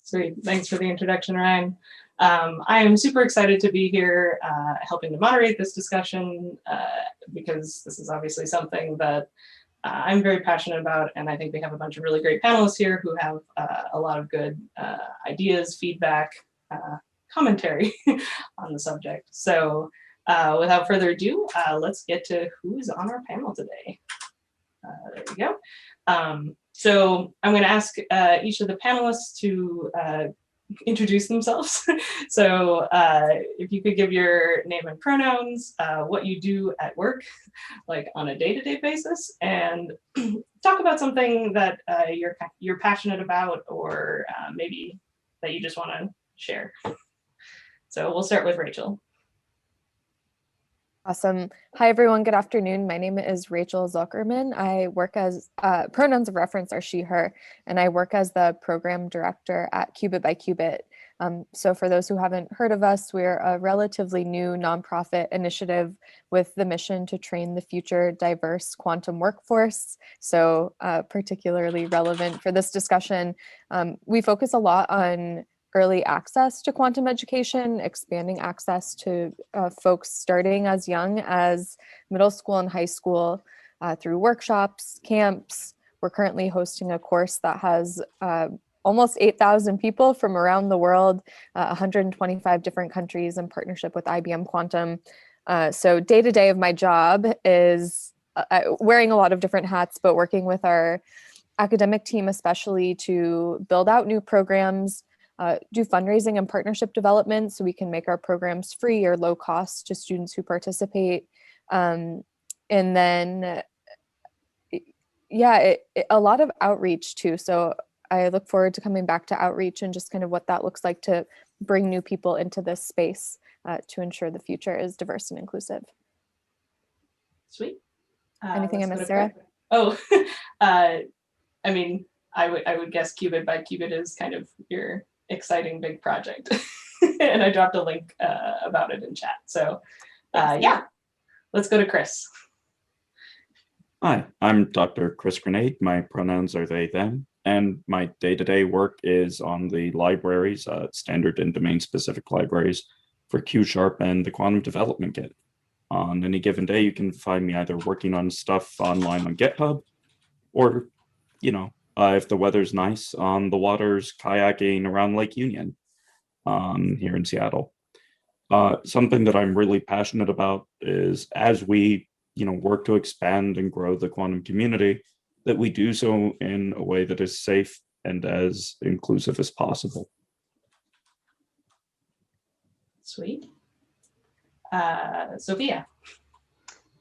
Sweet. Thanks for the introduction, Ryan. I am super excited to be here helping to moderate this discussion because this is obviously something that I'm very passionate about, and I think we have a bunch of really great panelists here who have a lot of good ideas, feedback, commentary on the subject. So without further ado, let's get to who's on our panel today. There we go. So I'm going to ask each of the panelists to introduce themselves. So if you could give your name and pronouns, what you do at work, like on a day-to-day basis, and talk about something that you're passionate about, or maybe that you just want to share. So we'll start with Rachel. Awesome. Hi, everyone. Good afternoon. My name is Rachel Zuckerman. I work as, pronouns of reference are she, her, and I work as the program director at Qubit by Qubit. So for those who haven't heard of us, we're a relatively new nonprofit initiative with the mission to train the future diverse quantum workforce. So particularly relevant for this discussion. We focus a lot on early access to quantum education, expanding access to folks starting as young as middle school and high school through workshops, camps. We're currently hosting a course that has almost 8,000 people from around the world, 125 different countries in partnership with IBM Quantum. So day-to-day of my job is wearing a lot of different hats, but working with our academic team, especially to build out new programs, do fundraising and partnership development so we can make our programs free or low cost to students who participate. And then, yeah, a lot of outreach too. So I look forward to coming back to outreach and just kind of what that looks like to bring new people into this space to ensure the future is diverse and inclusive. Sweet. Anything I missed, Sarah? Oh, I mean, I would guess Qubit by Qubit is kind of your exciting big project. And I dropped a link about it in chat. So yeah, let's go to Chris. Hi, I'm Dr. Chris Grenade. My pronouns are they, them, and my day-to-day work is on the libraries, standard and domain-specific libraries for Q# and the Quantum Development Kit. On any given day, you can find me either working on stuff online on GitHub, or, you know, if the weather's nice, on the waters kayaking around Lake Union here in Seattle. Something that I'm really passionate about is as we work to expand and grow the quantum community, that we do so in a way that is safe and as inclusive as possible. Sweet. Sophia.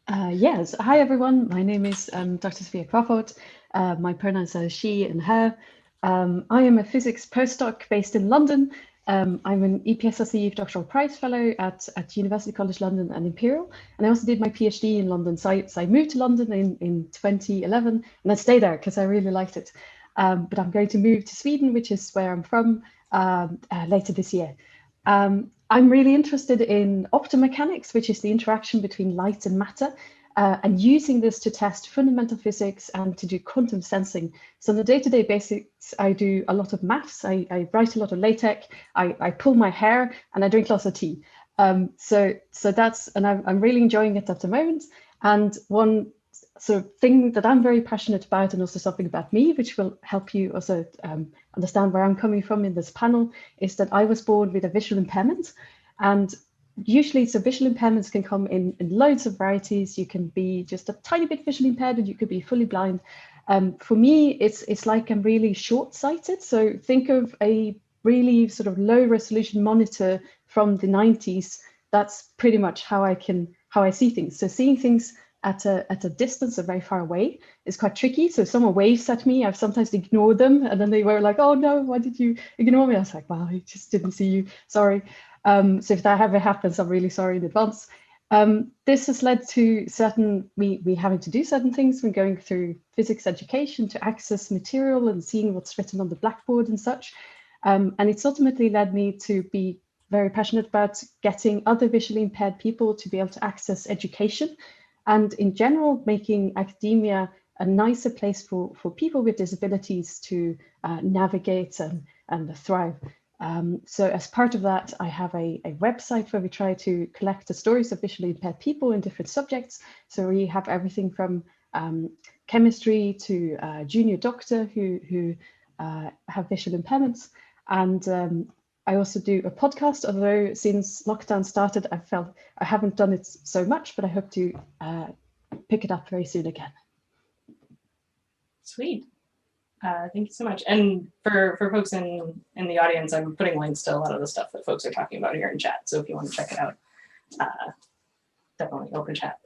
Yes. Hi, everyone. My name is Dr. Sophia Crawford. My pronouns are she and her. I am a physics postdoc based in London. I'm an EPSRC Doctoral Prize Fellow at University College London and Imperial. And I also did my PhD in London. So I moved to London in 2011 and I stayed there because I really liked it. But I'm going to move to Sweden, which is where I'm from, later this year. I'm really interested in optomechanics, which is the interaction between light and matter, and using this to test fundamental physics and to do quantum sensing. So on a day-to-day basis, I do a lot of maths, I write a lot of LaTeX, I pull my hair, and I drink lots of tea. So that's, and I'm really enjoying it at the moment. And one sort of thing that I'm very passionate about, and also something about me, which will help you also understand where I'm coming from in this panel, is that I was born with a visual impairment. And usually, so visual impairments can come in loads of varieties. You can be just a tiny bit visually impaired, and you could be fully blind. For me, it's like I'm really short-sighted. So think of a really sort of low resolution monitor from the 90s. That's pretty much how I see things. So seeing things at a distance or very far away is quite tricky. So if someone waves at me, I've sometimes ignored them, and then they were like, "Oh no, why did you ignore me?" I was like, "Well, I just didn't see you. Sorry." So if that ever happens, I'm really sorry in advance. This has led to we having to do certain things when going through physics education to access material and seeing what's written on the blackboard and such. And it's ultimately led me to be very passionate about getting other visually impaired people to be able to access education, and in general, making academia a nicer place for people with disabilities to navigate and thrive. So as part of that, I have a website where we try to collect the stories of visually impaired people in different subjects. So we have everything from chemistry to junior doctor who have visual impairments. And I also do a podcast, although since lockdown started, I felt I haven't done it so much, but I hope to pick it up very soon again. Sweet. Thank you so much. And for folks in the audience, I'm putting links to a lot of the stuff that folks are talking about here in chat. So if you want to check it out, definitely open chat.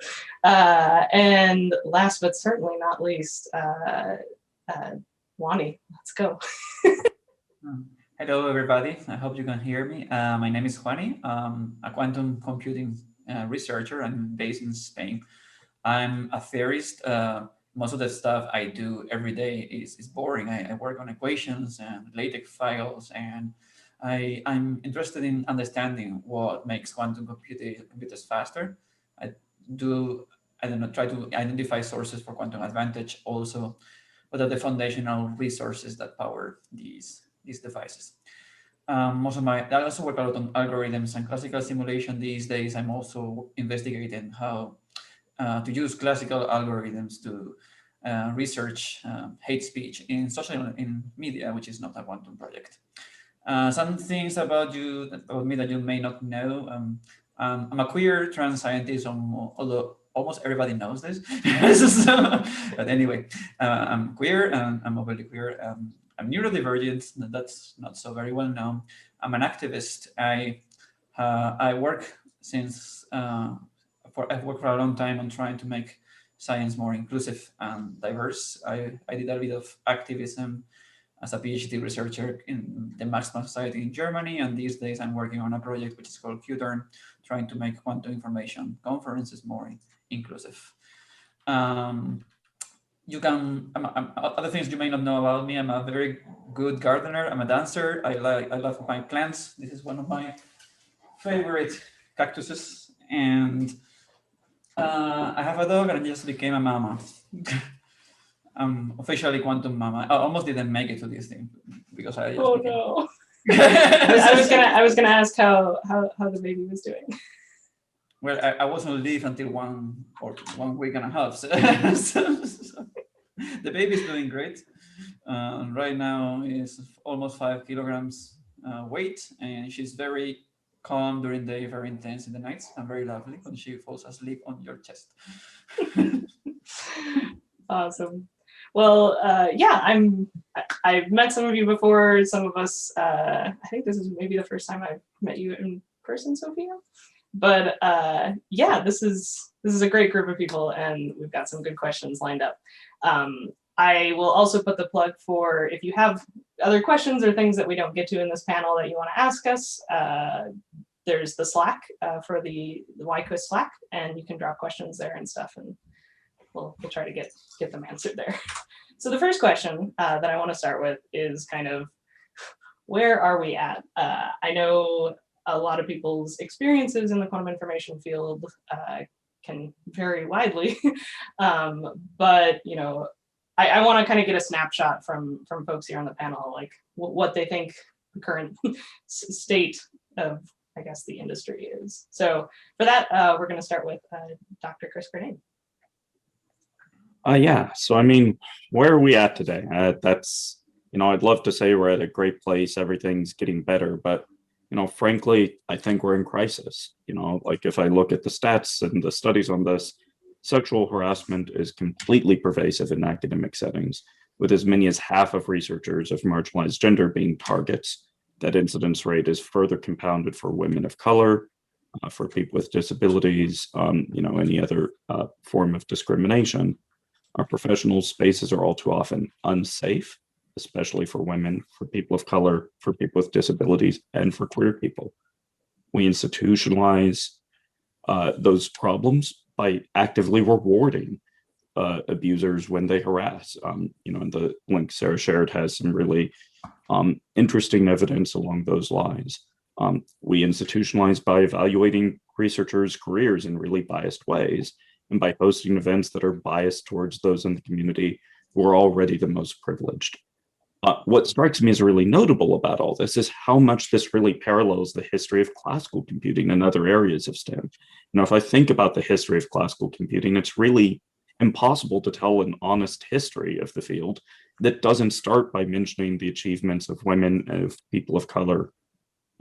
And last but certainly not least, Wani, let's go. Hello, everybody. I hope you can hear me. My name is Juani. I'm a quantum computing researcher. I'm based in Spain. I'm a theorist. Most of the stuff I do every day is boring. I work on equations and LaTeX files, and I'm interested in understanding what makes quantum computers faster. I don't know, try to identify sources for quantum advantage also. What are the foundational resources that power these devices? I also work a lot on algorithms and classical simulation these days. I'm also investigating how to use classical algorithms to research hate speech in media, which is not a quantum project. Some things about me that you may not know. I'm a queer trans scientist, although almost everybody knows this. But anyway, I'm queer and I'm overly queer. I'm neurodivergent. That's not so very well known. I'm an activist. I work since I've worked for a long time on trying to make science more inclusive and diverse. I did a bit of activism as a PhD researcher in the Max Planck Society in Germany, and these days I'm working on a project which is called QTurn, trying to make quantum information conferences more inclusive. Other things you may not know about me: I'm a very good gardener. I'm a dancer. I love my plants. This is one of my favorite cactuses, and I have a dog, and I just became a mama. I'm officially quantum mama. I almost didn't make it to this thing because I just became... no. I was gonna ask how the baby was doing. Well, I was on leave until 1 week and a half. So the baby's doing great. Right now is almost 5 kilograms weight, and she's very calm during the day, very intense in the nights, and very lovely when she falls asleep on your chest. Awesome. Well, yeah, I've met some of you before. Some of us, I think this is maybe the first time I've met you in person, Sophia. But yeah, this is a great group of people, and we've got some good questions lined up. I will also put the plug for if you have other questions or things that we don't get to in this panel that you want to ask us. There's the Slack for the YQIS Slack, and you can drop questions there and stuff, and we'll try to get them answered there. So the first question that I want to start with is kind of, where are we at? I know a lot of people's experiences in the quantum information field can vary widely, but you know, I want to kind of get a snapshot from folks here on the panel, like what they think the current state of, I guess, the industry is. So for that, we're going to start with Dr. Chris Grenade. Yeah, so I mean, where are we at today? That's, you know, I'd love to say we're at a great place, everything's getting better, but, you know, frankly, I think we're in crisis. You know, like if I look at the stats and the studies on this, sexual harassment is completely pervasive in academic settings, with as many as half of researchers of marginalized gender being targets. That incidence rate is further compounded for women of color, for people with disabilities, you know, any other form of discrimination. Our professional spaces are all too often unsafe, especially for women, for people of color, for people with disabilities, and for queer people. We institutionalize those problems by actively rewarding abusers when they harass. You know, and the link Sarah shared has some really interesting evidence along those lines. We institutionalize by evaluating researchers' careers in really biased ways, and by hosting events that are biased towards those in the community who are already the most privileged. What strikes me as really notable about all this is how much this really parallels the history of classical computing and other areas of STEM. If I think about the history of classical computing, it's really impossible to tell an honest history of the field that doesn't start by mentioning the achievements of women, of people of color.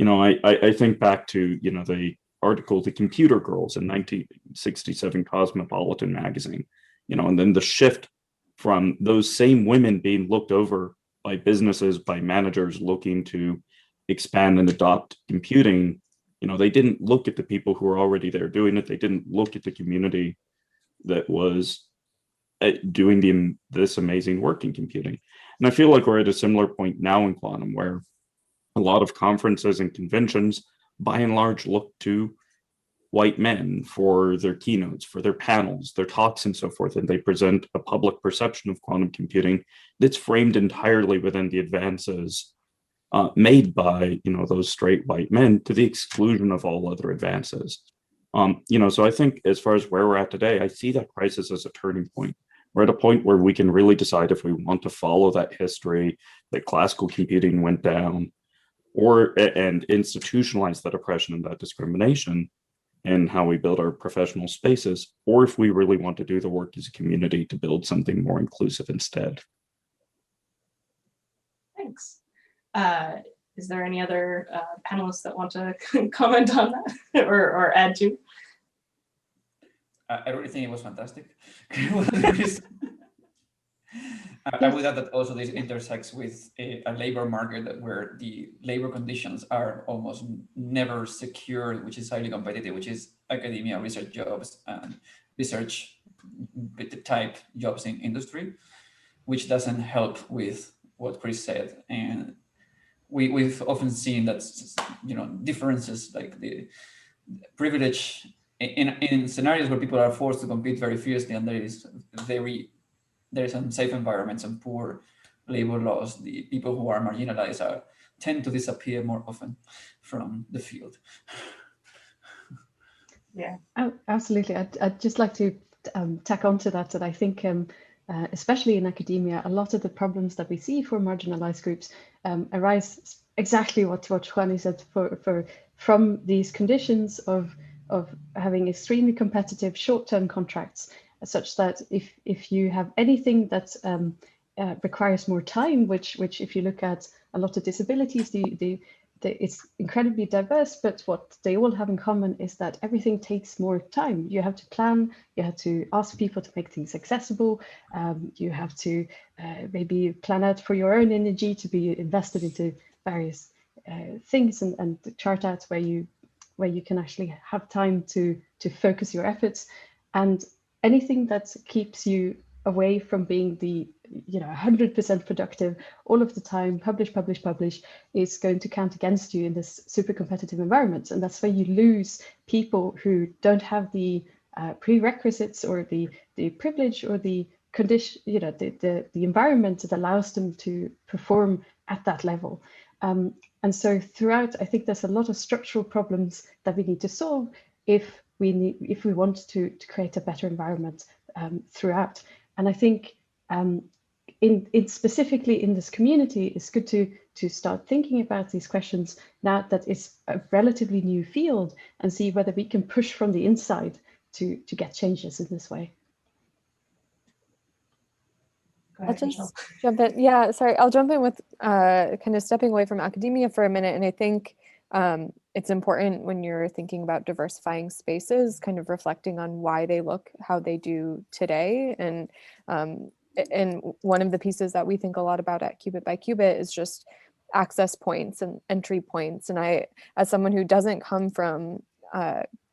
I think back to, the article, The Computer Girls in 1967 Cosmopolitan magazine, and then the shift from those same women being looked over by businesses, by managers looking to expand and adopt computing. They didn't look at the people who were already there doing it. They didn't look at the community that was doing this amazing work in computing. And I feel like we're at a similar point now in quantum, where a lot of conferences and conventions, by and large, look to white men for their keynotes, for their panels, their talks, and so forth. And they present a public perception of quantum computing that's framed entirely within the advances made by, those straight white men, to the exclusion of all other advances. So I think as far as where we're at today, I see that crisis as a turning point. We're at a point where we can really decide if we want to follow that history that classical computing went down, and institutionalize that oppression and that discrimination and how we build our professional spaces, or if we really want to do the work as a community to build something more inclusive instead. Thanks. Is there any other panelists that want to comment on that or add to? I really think it was fantastic. I would add that also this intersects with a labor market where the labor conditions are almost never secure, which is highly competitive, which is academia, research jobs, and research type jobs in industry, which doesn't help with what Chris said. And we've often seen that, differences like the privilege in scenarios where people are forced to compete very fiercely, and there is unsafe environments and poor labor laws, the people who are marginalized tend to disappear more often from the field. Yeah. Oh, absolutely. I'd just like to tack on to that I think, especially in academia, a lot of the problems that we see for marginalized groups arise exactly what Juani said, from these conditions of having extremely competitive short-term contracts, such that if you have anything that requires more time, which if you look at a lot of disabilities, it's incredibly diverse, but what they all have in common is that everything takes more time. You have to plan, you have to ask people to make things accessible, you have to maybe plan out for your own energy to be invested into various things, and chart out where you can actually have time to focus your efforts. And anything that keeps you away from being the 100% productive all of the time, publish, is going to count against you in this super competitive environment. And that's where you lose people who don't have the prerequisites or the privilege or the condition, the environment that allows them to perform at that level. And so throughout, I think there's a lot of structural problems that we need to solve if we want to create a better environment throughout. And I think in specifically in this community, it's good to start thinking about these questions now that it's a relatively new field, and see whether we can push from the inside to get changes in this way. I'll just jump in. Yeah, sorry, I'll jump in with kind of stepping away from academia for a minute. And I think it's important when you're thinking about diversifying spaces, kind of reflecting on why they look how they do today. And one of the pieces that we think a lot about at Qubit by Qubit is just access points and entry points. And I, as someone who doesn't come from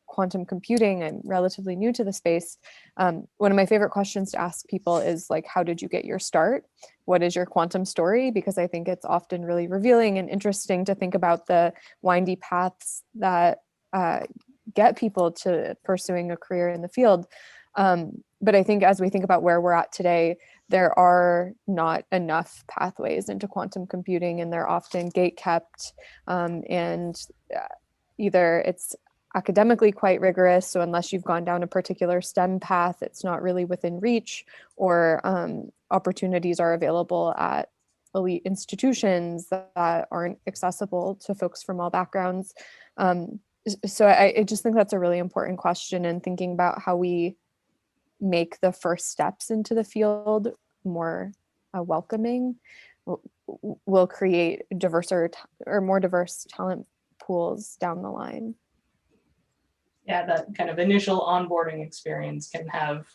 quantum computing, I'm relatively new to the space. One of my favorite questions to ask people is like, how did you get your start? What is your quantum story? Because I think it's often really revealing and interesting to think about the windy paths that get people to pursuing a career in the field. But I think as we think about where we're at today, there are not enough pathways into quantum computing, and they're often gate-kept, and either it's academically quite rigorous, so unless you've gone down a particular STEM path, it's not really within reach, or opportunities are available at elite institutions that aren't accessible to folks from all backgrounds. So I just think that's a really important question, and thinking about how we make the first steps into the field more welcoming will create or more diverse talent pools down the line. Yeah, that kind of initial onboarding experience can have,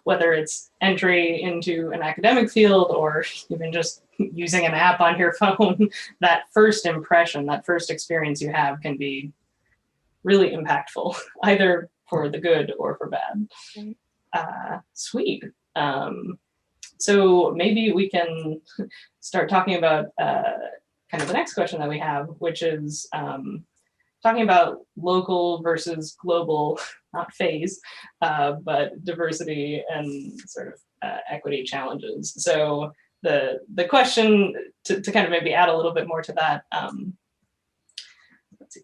whether it's entry into an academic field or even just using an app on your phone, that first impression, that first experience you have can be really impactful, either for the good or for bad. Sweet. So maybe we can start talking about kind of the next question that we have, which is talking about local versus global, not phase, but diversity and sort of equity challenges. So the question to kind of maybe add a little bit more to that, let's see,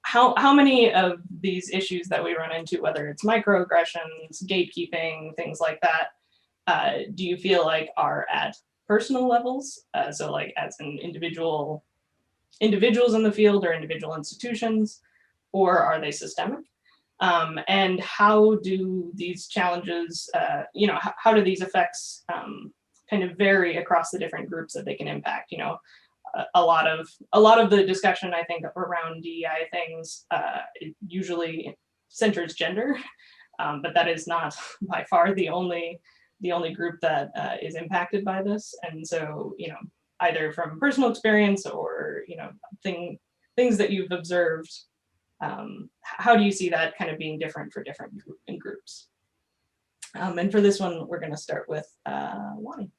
how many of these issues that we run into, whether it's microaggressions, gatekeeping, things like that, do you feel like are at personal levels? So like as an individuals in the field or individual institutions, or are they systemic? And how do these challenges, how do these effects kind of vary across the different groups that they can impact? A lot of the discussion, I think, around DEI things it usually centers gender, but that is not by far the only group that is impacted by this. And so, either from personal experience or things that you've observed, how do you see that kind of being different for different groups? And for this one, we're going to start with Wani.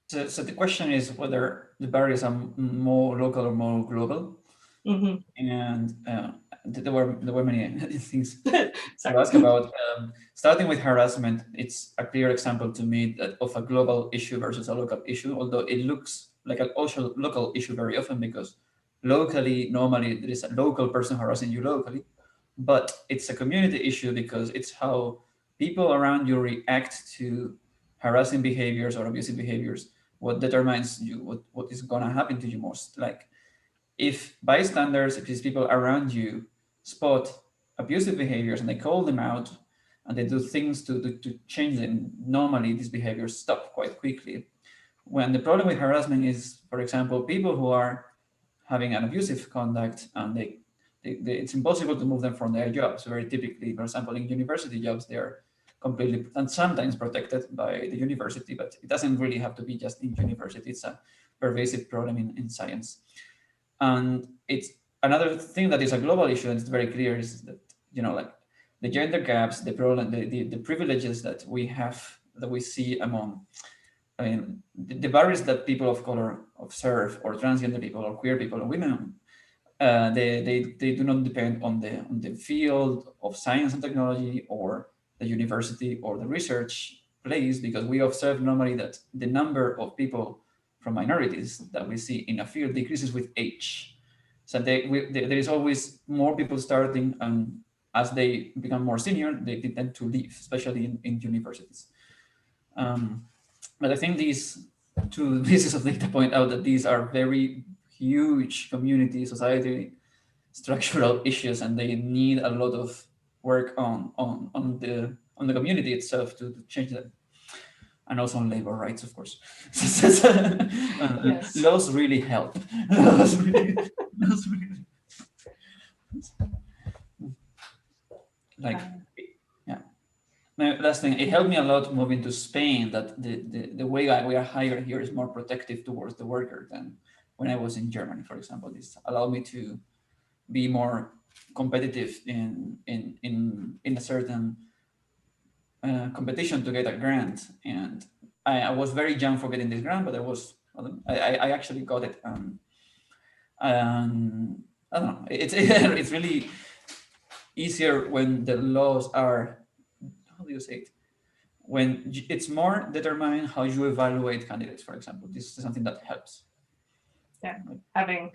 So the question is whether the barriers are more local or more global. Mm-hmm. And there were many things to ask about. Starting with harassment, it's a clear example to me of a global issue versus a local issue, although it looks like an also local issue very often, because locally, normally there is a local person harassing you locally, but it's a community issue because it's how people around you react to harassing behaviors or abusive behaviors, what determines you, what is going to happen to you most. Like, if bystanders, if these people around you spot abusive behaviors and they call them out and they do things to change them, normally these behaviors stop quite quickly. When the problem with harassment is, for example, people who are having an abusive conduct and it's impossible to move them from their jobs. Very typically, for example, in university jobs, they're completely and sometimes protected by the university, but it doesn't really have to be just in university. It's a pervasive problem in science. And it's another thing that is a global issue, and it's very clear, is that, like the gender gaps, the problem, the privileges that we have, that we see among, the barriers that people of color observe, or transgender people, or queer people, or women, they do not depend on the field of science and technology, or the university, or the research place, because we observe normally that the number of people from minorities that we see in a field decreases with age. So there is always more people starting, and as they become more senior, they tend to leave, especially in universities. But I think these two pieces of data point out that these are very huge community, society, structural issues, and they need a lot of work on the community itself to change them. And also on labor rights, of course. Yes. Laws really help. Like, yeah. Now, last thing, it helped me a lot moving to Spain, that the way we are hired here is more protective towards the worker than when I was in Germany, for example. This allowed me to be more competitive in a certain competition to get a grant. And I was very young for getting this grant, but I actually got it. I don't know. It's really easier when the laws are, how do you say it? When it's more determined how you evaluate candidates, for example. This is something that helps. Yeah, having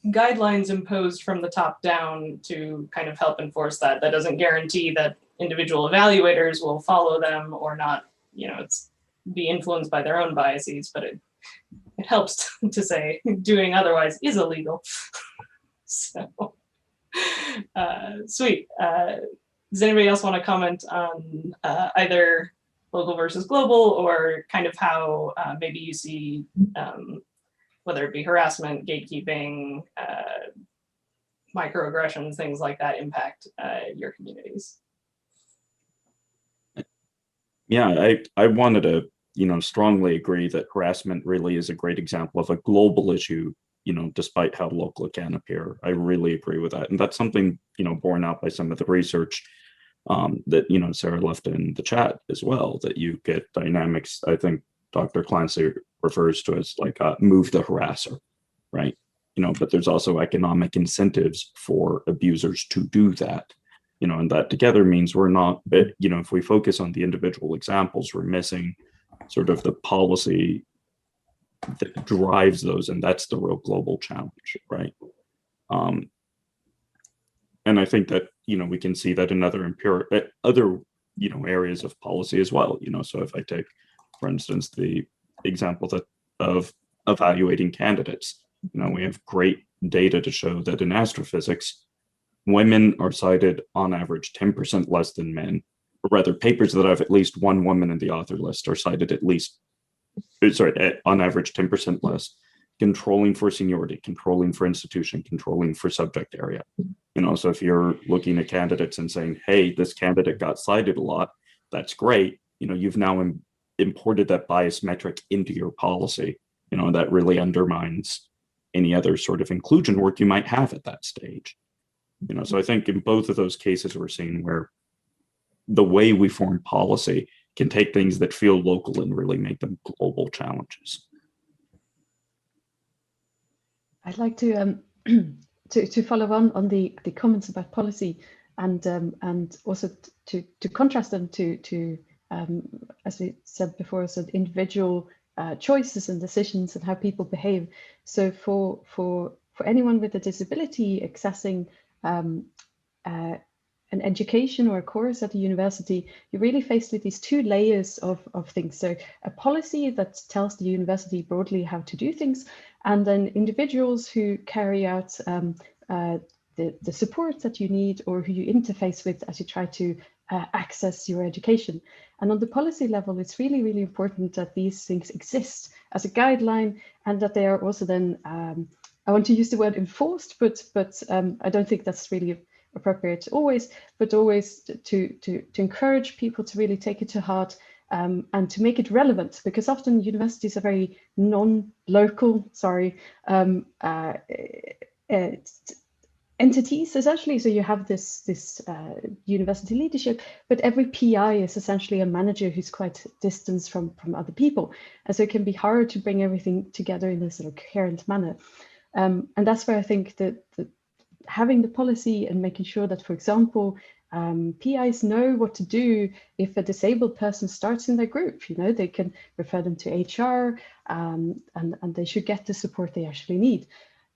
guidelines imposed from the top down to kind of help enforce that. That doesn't guarantee that individual evaluators will follow them or not it's be influenced by their own biases, but it helps to say doing otherwise is illegal. So, sweet. Does anybody else want to comment on either local versus global, or kind of how maybe you see whether it be harassment, gatekeeping, microaggressions, things like that impact your communities? Yeah, I wanted to, strongly agree that harassment really is a great example of a global issue, despite how local it can appear. I really agree with that. And that's something, borne out by some of the research that, Sarah left in the chat as well, that you get dynamics. I think Dr. Clancy refers to as like move the harasser, right? But there's also economic incentives for abusers to do that. And that together means we're not, if we focus on the individual examples, we're missing sort of the policy that drives those, and that's the real global challenge, right? And I think that, we can see that in other areas of policy as well. So if I take, for instance, the example of evaluating candidates, we have great data to show that in astrophysics, women are cited on average 10% less than men, or rather papers that have at least one woman in the author list are cited on average 10% less, controlling for seniority, controlling for institution, controlling for subject area. So if you're looking at candidates and saying, hey, this candidate got cited a lot, that's great. You've now imported that bias metric into your policy, and that really undermines any other sort of inclusion work you might have at that stage. So I think in both of those cases, we're seeing where the way we form policy can take things that feel local and really make them global challenges. I'd like to to follow on the comments about policy, and also to contrast them to as we said before, so individual choices and decisions and how people behave. So for anyone with a disability accessing an education or a course at a university, you're really faced with these two layers of things. So a policy that tells the university broadly how to do things, and then individuals who carry out the support that you need or who you interface with as you try to access your education. And on the policy level, it's really, really important that these things exist as a guideline, and that they are also then, I want to use the word enforced, but I don't think that's really appropriate always, but always to encourage people to really take it to heart, and to make it relevant, because often universities are very non-local, entities essentially. So you have this university leadership, but every PI is essentially a manager who's quite distanced from other people, and so it can be hard to bring everything together in a sort of coherent manner. And that's where I think that having the policy and making sure that, for example, PIs know what to do if a disabled person starts in their group. They can refer them to HR, and they should get the support they actually need.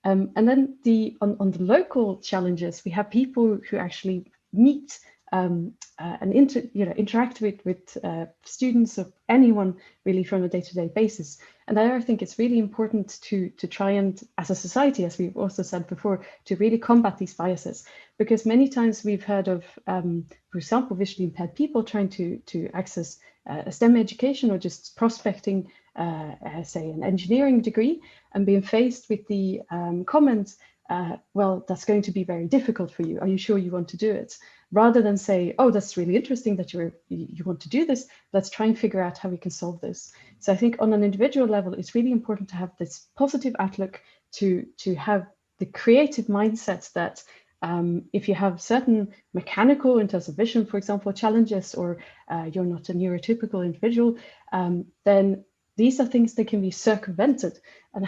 And then on the local challenges, we have people who actually meet and interact with students of anyone really from a day-to-day basis. And I think it's really important to try and, as a society, as we've also said before, to really combat these biases, because many times we've heard of, for example, visually impaired people trying to access a STEM education, or just prospecting, say, an engineering degree, and being faced with the comment, well, that's going to be very difficult for you. Are you sure you want to do it? Rather than say, oh, that's really interesting that you want to do this. Let's try and figure out how we can solve this. So I think on an individual level, it's really important to have this positive outlook, to have the creative mindset that if you have certain mechanical, in terms of vision, for example, challenges, or you're not a neurotypical individual, then these are things that can be circumvented, and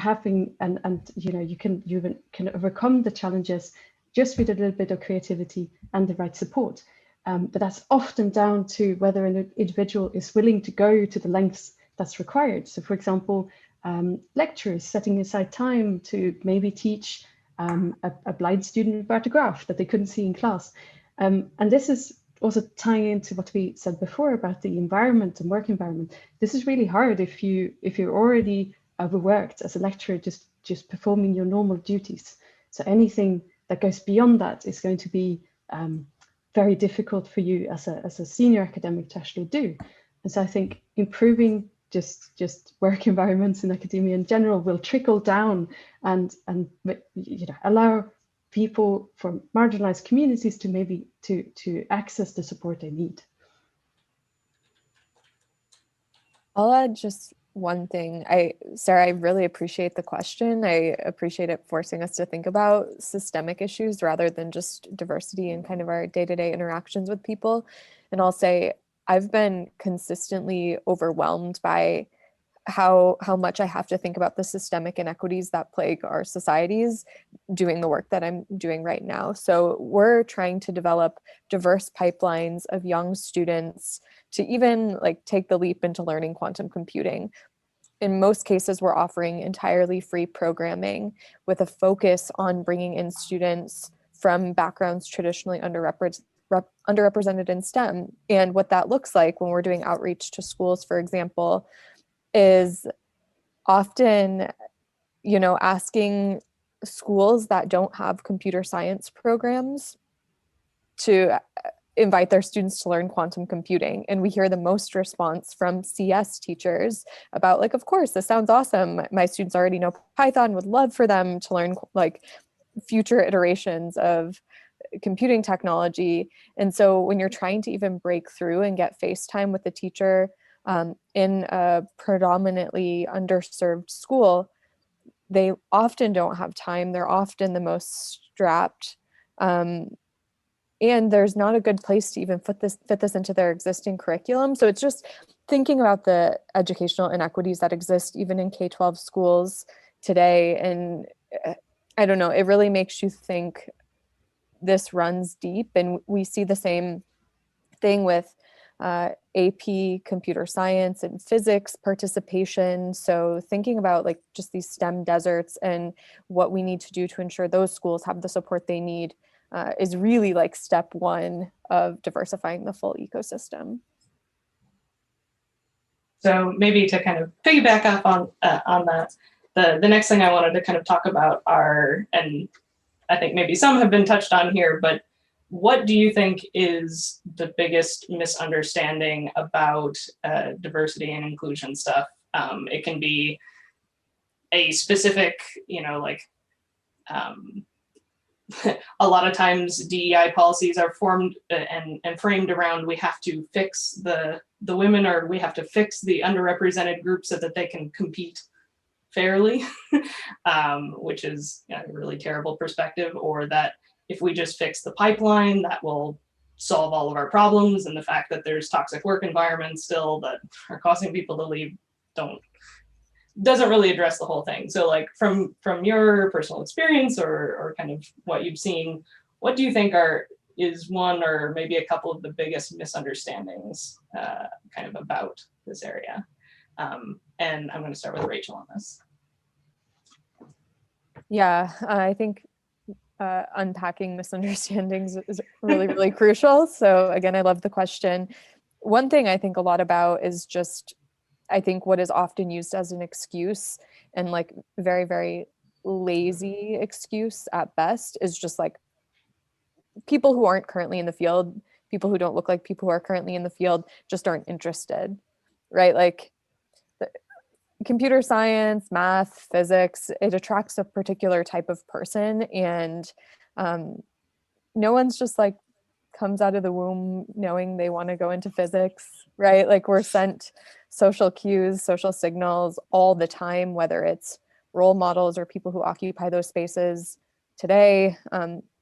you can overcome the challenges just with a little bit of creativity and the right support. But that's often down to whether an individual is willing to go to the lengths that's required. So, for example, lecturers setting aside time to maybe teach a blind student about a graph that they couldn't see in class. And this is also tying into what we said before about the environment and work environment, this is really hard if you're already overworked as a lecturer, just performing your normal duties. So anything that goes beyond that is going to be very difficult for you as a senior academic to actually do. And so I think improving just work environments in academia in general will trickle down and allow people from marginalized communities to maybe to access the support they need. I'll add just one thing. Sarah, I really appreciate the question. I appreciate it forcing us to think about systemic issues rather than just diversity in kind of our day-to-day interactions with people. And I'll say I've been consistently overwhelmed by how much I have to think about the systemic inequities that plague our societies doing the work that I'm doing right now. So we're trying to develop diverse pipelines of young students to even like take the leap into learning quantum computing. In most cases, we're offering entirely free programming with a focus on bringing in students from backgrounds traditionally underrepresented in STEM. And what that looks like when we're doing outreach to schools, for example, is often, asking schools that don't have computer science programs to invite their students to learn quantum computing. And we hear the most response from CS teachers about like, of course, this sounds awesome. My students already know Python, would love for them to learn like future iterations of computing technology. And so when you're trying to even break through and get FaceTime with the teacher in a predominantly underserved school, they often don't have time. They're often the most strapped. And there's not a good place to even fit this into their existing curriculum. So it's just thinking about the educational inequities that exist even in K-12 schools today. And I don't know, it really makes you think this runs deep. And we see the same thing with AP computer science and physics participation. So thinking about like just these STEM deserts and what we need to do to ensure those schools have the support they need is really like step one of diversifying the full ecosystem. So maybe to kind of piggyback up on that, the next thing I wanted to kind of talk about are, and I think maybe some have been touched on here, but what do you think is the biggest misunderstanding about diversity and inclusion stuff? It can be a specific, a lot of times DEI policies are formed and framed around we have to fix the women, or we have to fix the underrepresented groups so that they can compete fairly, which is a really terrible perspective, or that if we just fix the pipeline, that will solve all of our problems. And the fact that there's toxic work environments still that are causing people to leave doesn't really address the whole thing. So like from your personal experience or kind of what you've seen, what do you think is one or maybe a couple of the biggest misunderstandings kind of about this area? And I'm going to start with Rachel on this. Yeah, I think unpacking misunderstandings is really, really crucial. So again, I love the question. One thing I think a lot about is just, I think what is often used as an excuse and like very, very lazy excuse at best is just like people who aren't currently in the field, people who don't look like people who are currently in the field just aren't interested, right? Like computer science, math, physics, it attracts a particular type of person, and no one's just like comes out of the womb knowing they want to go into physics, right? Like we're sent social cues, social signals all the time, whether it's role models or people who occupy those spaces today.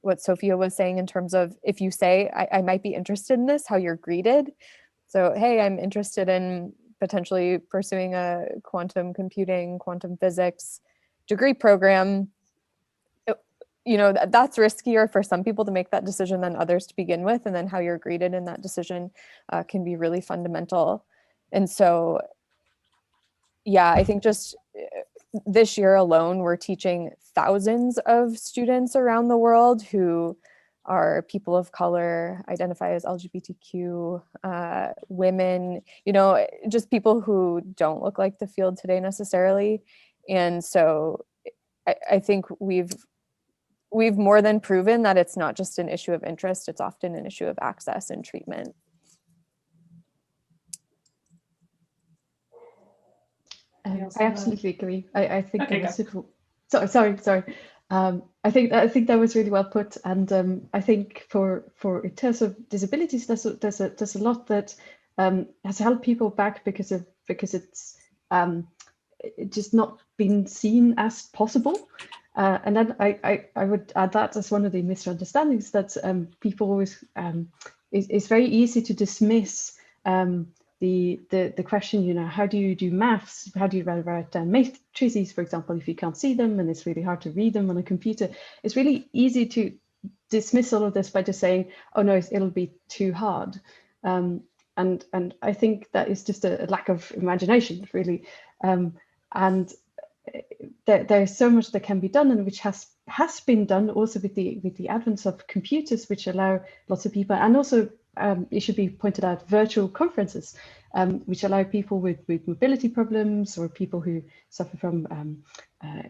What Sophia was saying in terms of if you say, I might be interested in this, how you're greeted. So, hey, I'm interested in potentially pursuing a quantum computing, quantum physics degree program. That's riskier for some people to make that decision than others to begin with. And then how you're greeted in that decision can be really fundamental. And so, yeah, I think just this year alone, we're teaching thousands of students around the world who are people of color, identify as LGBTQ, women, you know, just people who don't look like the field today necessarily. And so I think we've more than proven that it's not just an issue of interest, it's often an issue of access and treatment. I absolutely agree. I think Okay, that was super. Sorry. I think that was really well put, and I think for in terms of disabilities, there's a lot that has held people back because it's just not been seen as possible. And then I would add that as one of the misunderstandings that people always it's very easy to dismiss the question, you know, how do you do maths? How do you write down matrices, for example, if you can't see them and it's really hard to read them on a computer? It's really easy to dismiss all of this by just saying, oh no, it'll be too hard. And I think that is just a lack of imagination, really. And there's so much that can be done, and which has been done also with the advent of computers, which allow lots of people, and also it should be pointed out, virtual conferences, which allow people with mobility problems or people who suffer from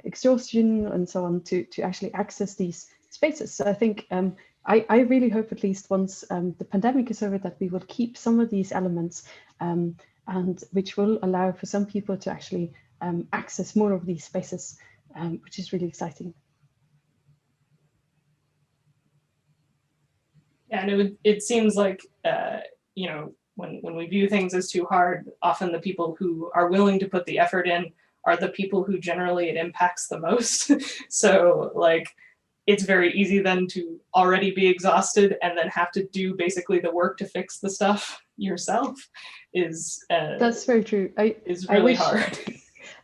exhaustion and so on to actually access these spaces. So I think I really hope, at least once the pandemic is over, that we will keep some of these elements and which will allow for some people to actually access more of these spaces, which is really exciting. Yeah, and it seems like, you know, when we view things as too hard, often the people who are willing to put the effort in are the people who generally it impacts the most. So like, it's very easy then to already be exhausted and then have to do basically the work to fix the stuff yourself is that's very true. Is really hard.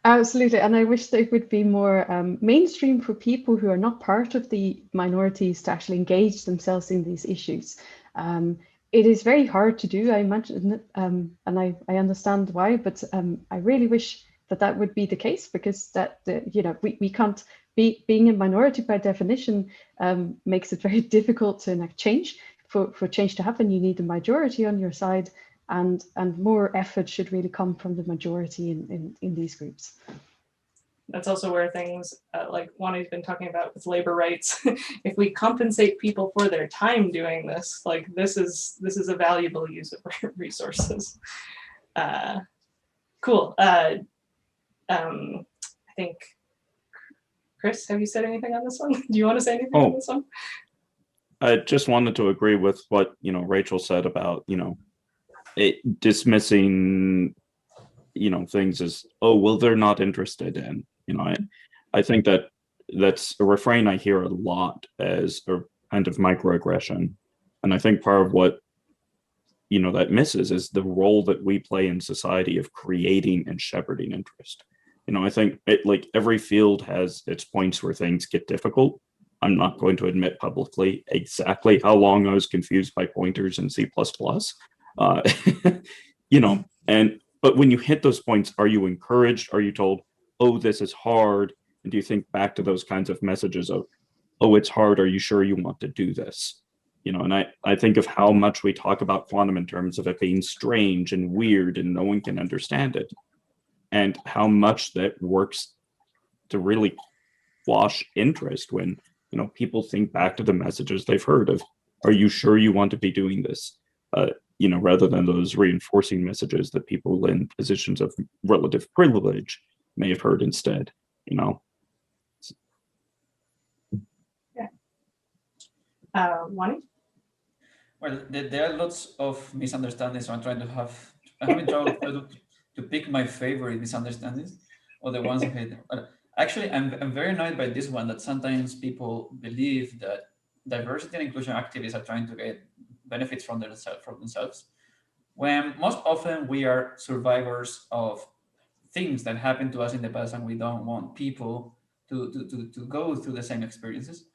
Absolutely, and I wish that it would be more mainstream for people who are not part of the minorities to actually engage themselves in these issues. It is very hard to do, I imagine, and I understand why, but I really wish that would be the case, because you know, we can't being a minority by definition makes it very difficult to enact change. For change to happen, you need a majority on your side. And more effort should really come from the majority in these groups. That's also where things like Wani's been talking about with labor rights. If we compensate people for their time doing this, like this is a valuable use of resources. Cool. I think, Chris, have you said anything on this one? Do you want to say anything on this one? I just wanted to agree with what, you know, Rachel said about, you know, dismissing, you know, things as, oh, well, they're not interested in, you know, I think that's a refrain I hear a lot as a kind of microaggression. And I think part of what, you know, that misses is the role that we play in society of creating and shepherding interest. You know, I think like every field has its points where things get difficult. I'm not going to admit publicly exactly how long I was confused by pointers in C++. You know, but when you hit those points, are you encouraged? Are you told, oh, this is hard? And do you think back to those kinds of messages of, oh, it's hard. Are you sure you want to do this? You know, and I think of how much we talk about quantum in terms of it being strange and weird and no one can understand it, and how much that works to really quash interest when, you know, people think back to the messages they've heard of, are you sure you want to be doing this? You know, rather than those reinforcing messages that people in positions of relative privilege may have heard instead, you know. Yeah. Wani? Well, there are lots of misunderstandings, so I'm having trouble to pick my favorite misunderstandings or the ones I hate. Actually, I'm very annoyed by this one, that sometimes people believe that diversity and inclusion activists are trying to get benefits from themselves, when most often we are survivors of things that happened to us in the past, and we don't want people to go through the same experiences.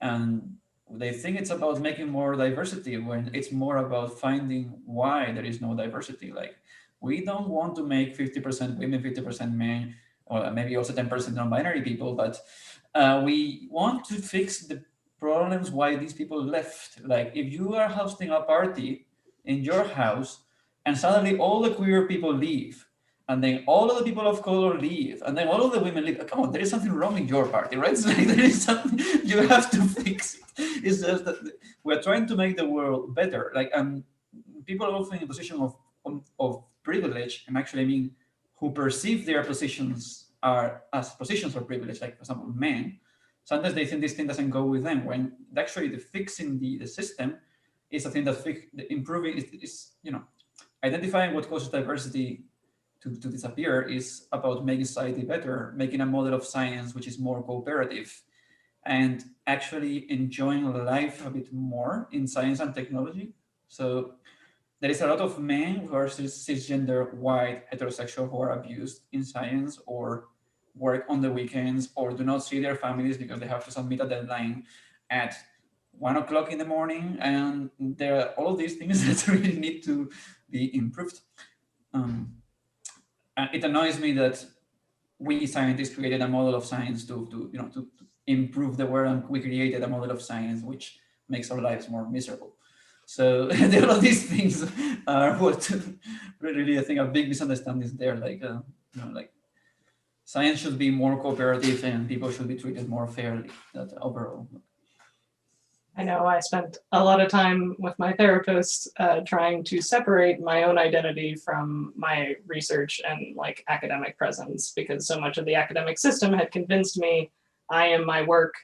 And they think it's about making more diversity when it's more about finding why there is no diversity. Like, we don't want to make 50% women, 50% men, or maybe also 10% non-binary people, but we want to fix the problems why these people left. Like if you are hosting a party in your house and suddenly all the queer people leave, and then all of the people of color leave, and then all of the women leave. Come on, there is something wrong in your party, right? It's like there is something you have to fix it. It's just that we're trying to make the world better. Like people often in a position of privilege, and actually I mean who perceive their positions are as positions of privilege, like for example, men. Sometimes they think this thing doesn't go with them, when actually the fixing the system is a thing that improving is identifying what causes diversity to disappear is about making society better, making a model of science which is more cooperative, and actually enjoying life a bit more in science and technology. So there is a lot of men who are cisgender, white, heterosexual who are abused in science, or work on the weekends, or do not see their families because they have to submit a deadline at 1 o'clock in the morning. And there are all of these things that really need to be improved. And it annoys me that we scientists created a model of science to improve the world, and we created a model of science which makes our lives more miserable. So all of these things are what really I think a big misunderstanding is there. Like like science should be more cooperative and people should be treated more fairly. That overall. I know I spent a lot of time with my therapist trying to separate my own identity from my research and like academic presence, because so much of the academic system had convinced me I am my work,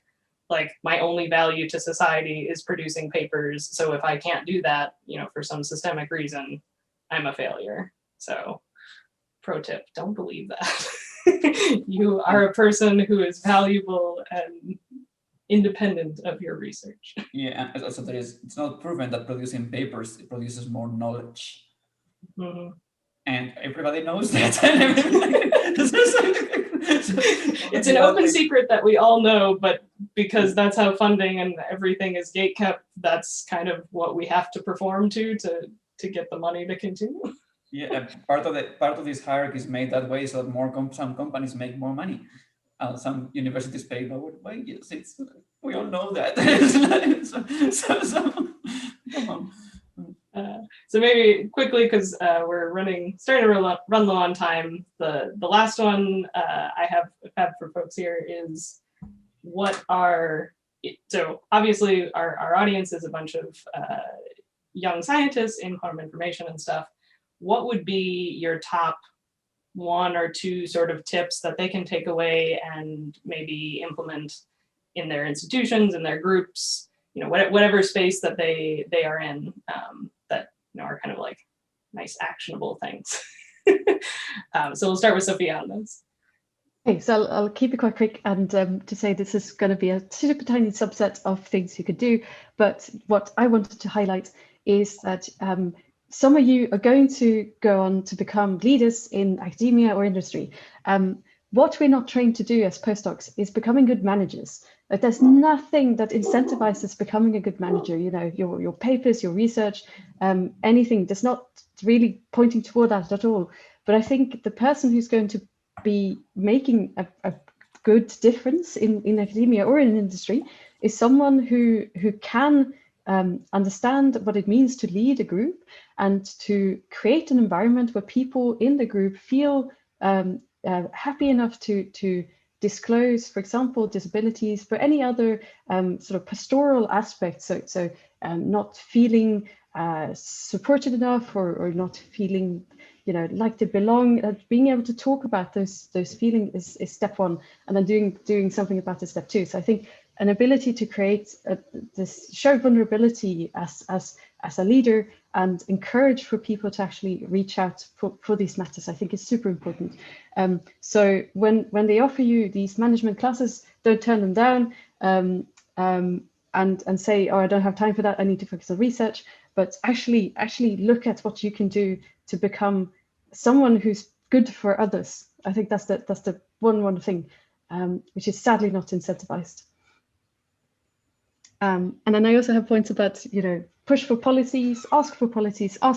like my only value to society is producing papers. So if I can't do that, for some systemic reason, I'm a failure. So pro tip, don't believe that. You are a person who is valuable and independent of your research. Yeah, and also it's not proven that producing papers it produces more knowledge. Mm-hmm. And everybody knows that. It's an open secret that we all know, but because that's how funding and everything is gatekept, that's kind of what we have to perform to get the money to continue. Yeah, part of this hierarchy is made that way so that some companies make more money. Some universities pay lower wages. We all know that. So maybe quickly, because we're starting to run low on time. The last one I have for folks here is so obviously our audience is a bunch of young scientists in quantum information and stuff. What would be your top 1 or 2 sort of tips that they can take away and maybe implement in their institutions, in their groups, whatever space that they are in, that are kind of like nice actionable things. So we'll start with Sophia on this. Okay, so I'll keep it quite quick, and to say this is going to be a super tiny subset of things you could do. But what I wanted to highlight is that some of you are going to go on to become leaders in academia or industry. What we're not trained to do as postdocs is becoming good managers. Like, there's nothing that incentivizes becoming a good manager. Your papers, your research, anything that's not really pointing toward that at all. But I think the person who's going to be making a good difference in academia or in industry is someone who can understand what it means to lead a group and to create an environment where people in the group feel happy enough to disclose, for example, disabilities, but any other sort of pastoral aspects. So not feeling supported enough or not feeling like they belong. Being able to talk about those feelings is step 1, and then doing something about it step 2. So I think an ability to create this show vulnerability as a leader and encourage for people to actually reach out for these matters, I think is super important. So when they offer you these management classes, don't turn them down and say, oh, I don't have time for that, I need to focus on research. But actually look at what you can do to become someone who's good for others. I think that's the one thing, which is sadly not incentivized. And then I also have points about, push for policies, ask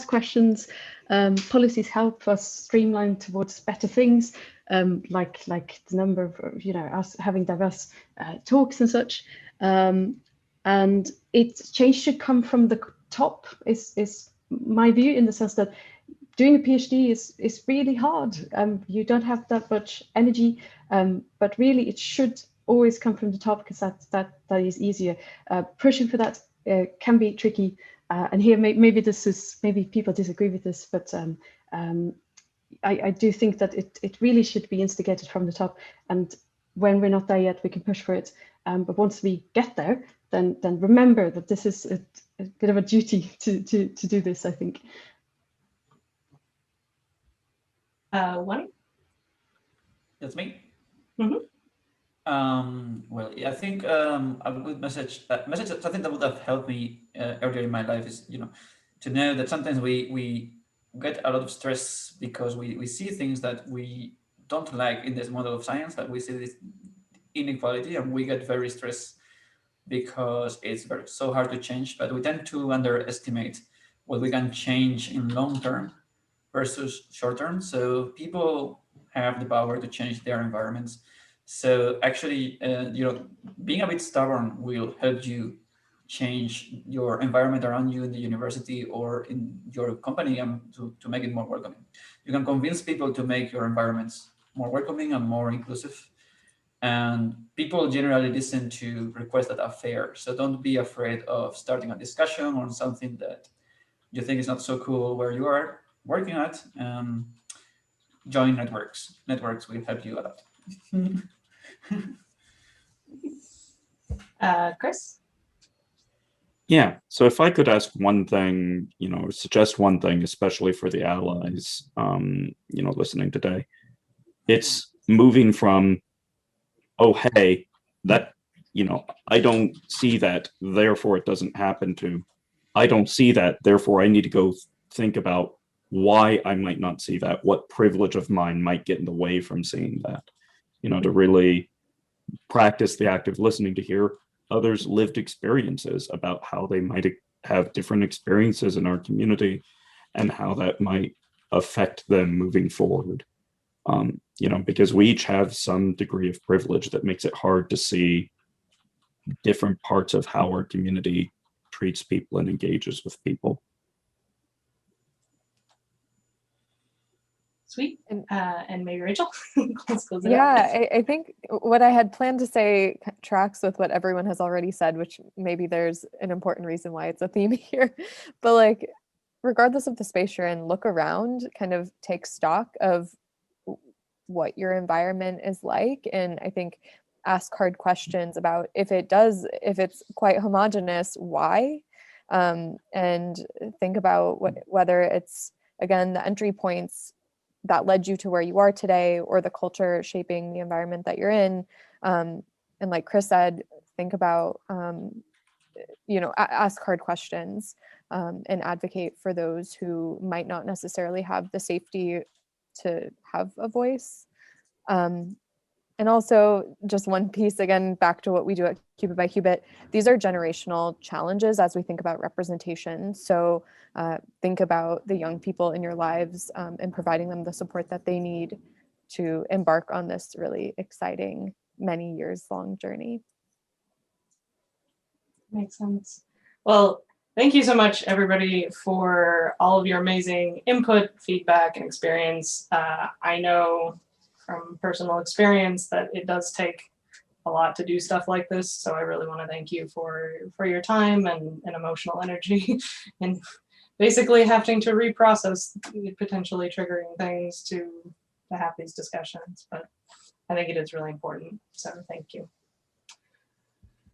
questions. Policies help us streamline towards better things, like the number of, us having diverse talks and such. And change should come from the top, is my view, in the sense that doing a PhD is really hard. You don't have that much energy, but really it should always come from the top, because that is easier. Pushing for that can be tricky. And here, maybe people disagree with this, but I do think that it really should be instigated from the top. And when we're not there yet, we can push for it. But once we get there, then remember that this is a bit of a duty to do this, I think. One. That's me. Mhm. Well, I think a good message, something that would have helped me earlier in my life is, to know that sometimes we get a lot of stress because we see things that we don't like in this model of science, that we see this inequality, and we get very stressed because it's so hard to change, but we tend to underestimate what we can change in long term versus short term. So people have the power to change their environments. So actually, being a bit stubborn will help you change your environment around you in the university or in your company, and to make it more welcoming. You can convince people to make your environments more welcoming and more inclusive. And people generally listen to requests that are fair. So don't be afraid of starting a discussion on something that you think is not so cool where you are working at. Join networks. Networks will help you a lot. Chris? Yeah, so if I could ask one thing, or suggest one thing, especially for the allies, listening today, it's moving from, oh, hey, that, I don't see that, therefore it doesn't happen, to, I don't see that, therefore I need to go think about why I might not see that, what privilege of mine might get in the way from seeing that, to really practice the active listening, to hear others' lived experiences about how they might have different experiences in our community and how that might affect them moving forward. Because we each have some degree of privilege that makes it hard to see different parts of how our community treats people and engages with people. Sweet. And maybe Rachel? Let's close it Yeah, I think what I had planned to say tracks with what everyone has already said, which maybe there's an important reason why it's a theme here. But like, regardless of the space you're in, look around, kind of take stock of what your environment is like. And I think ask hard questions about if it's quite homogenous, why? And think about whether it's, again, the entry points that led you to where you are today, or the culture shaping the environment that you're in. And like Chris said, think about, ask hard questions, and advocate for those who might not necessarily have the safety to have a voice. And also, just one piece, again, back to what we do at Qubit by Qubit, these are generational challenges as we think about representation. So think about the young people in your lives, and providing them the support that they need to embark on this really exciting, many years long journey. Makes sense. Well, thank you so much, everybody, for all of your amazing input, feedback, and experience. I know from personal experience that it does take a lot to do stuff like this, so I really want to thank you for your time and emotional energy and basically having to reprocess potentially triggering things to have these discussions. But I think it is really important, so thank you.